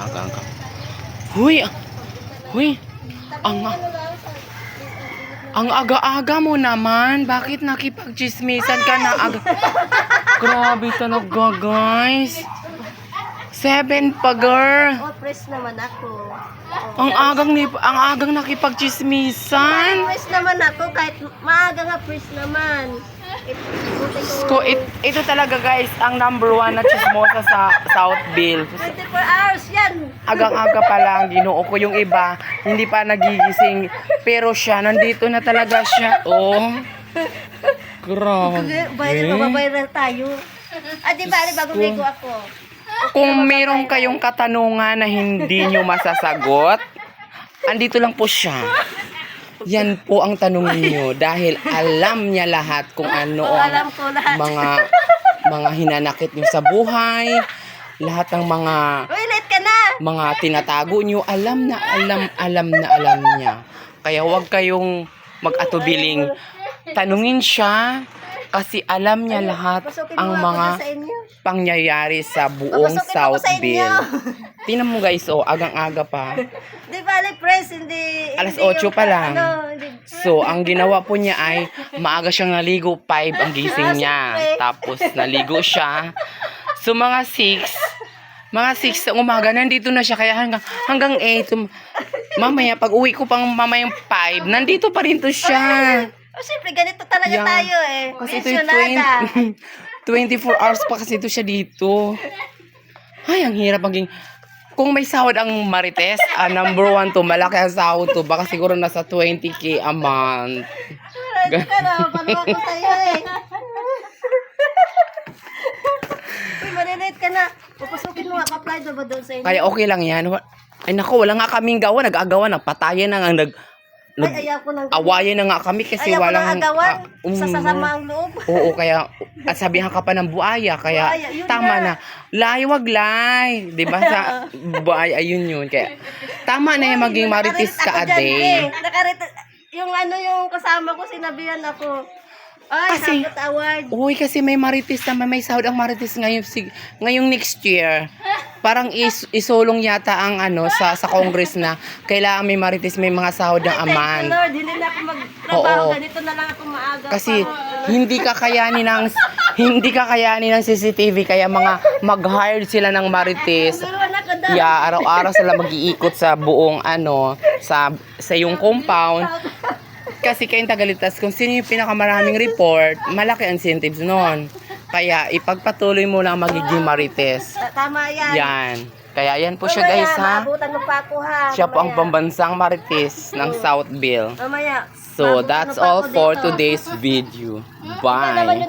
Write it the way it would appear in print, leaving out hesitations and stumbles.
Aga-aga. Huy! Huy! Ang aga-aga mo naman. Bakit nakipag-chismisan ka na aga? Grabe talaga, guys. 7 pa, girl. Oh, press naman ako. Ang agang nakipag-chismisan. Press naman ako kahit maaga nga press naman. Ito talaga, guys, ang number 1 na chismosa sa Southville. 24 hours yan. Agang-aga pa lang, ginoo ko yung iba. Hindi pa nagigising. Pero siya, nandito na talaga siya. Oh. Grabe. Mababiral tayo. Ah, di ba? Bagong ligo ako. Kung meron kayong katanungan na hindi nyo masasagot, andito lang po siya. Yan po ang tanong niyo dahil alam niya lahat kung ano ang Alam ko lahat. mga hinanakit niyo sa buhay, lahat ng Uy, late ka na. mga tinatago niyo, alam niya. Kaya huwag kayong mag-atubiling tanungin siya kasi alam niya lahat ang mga pangyayari sa buong Southville. Tingnan mo, guys, oh, agang-aga pa. Di ba, press, hindi... Alas hindi 8 pa lang. hindi. So, ang ginawa po niya ay maaga siyang naligo, 5 ang gising niya. Tapos naligo siya. So, mga 6 ng umaga, nandito na siya. Kaya hanggang 8, mamaya, pag uwi ko pang mamayang 5, nandito pa rin to siya. Oh, siyempre, ganito talaga tayo eh. Kasi ito Pensionada. 24 hours pa kasi ito siya dito. Ay, ang hirap maging... Kung may sahod ang Marites, number 1 to, malaki ang sahod to. Baka siguro nasa 20K a month. Ready ka na, paano ako sa'yo eh. Uy, marinate ka na. Papasukin mo nga, ka-apply ba doon sa inyo? Kaya okay lang yan. Ay naku, wala nga kaming gawa. Nag-agawa, nagpatayan na nga. Ay, ayaw ko nang... Awayan na nga kami kasi Ayaw ko walang... nang agawan. Sasama ang loob. Oo, kaya... At sabihan ka pa ng buaya. Kaya Buaya, yun tama na. na. Lay, wag lay. Diba sa buaya, yun. Kaya tama na yung maging marites ka a day. Yung yung kasama ko, sinabihan ako. Ay, Kasi- sagot award. Uy, kasi may marites na may sahod ang marites ngayong next year. Parang isolong yata ang sa Congress na kailangan may marites may mga sahod ng Thank you, aman. Lord. Hindi na ako magtrabaho. Oo. Ganito na lang ako maaga. Kasi pa. hindi kakayanin ng CCTV kaya mag-hire sila ng marites. Turuan ako daw. Yeah, araw-araw sila mag-iikot sa buong sa yung compound. Kasi kayong Tagalitas, kung sino yung pinakamaraming report, malaki ang incentives noon. Kaya ipagpatuloy mo lang magiging marites. Tama yan. Yan. Kaya yan po siya, guys, ha. Maabutan mo pa ako, ha. Siya po ang Mamaya. pambansang marites ng Southville. Mamaya. So, Maabutan that's mo pa all ako for dito. today's video. Bye.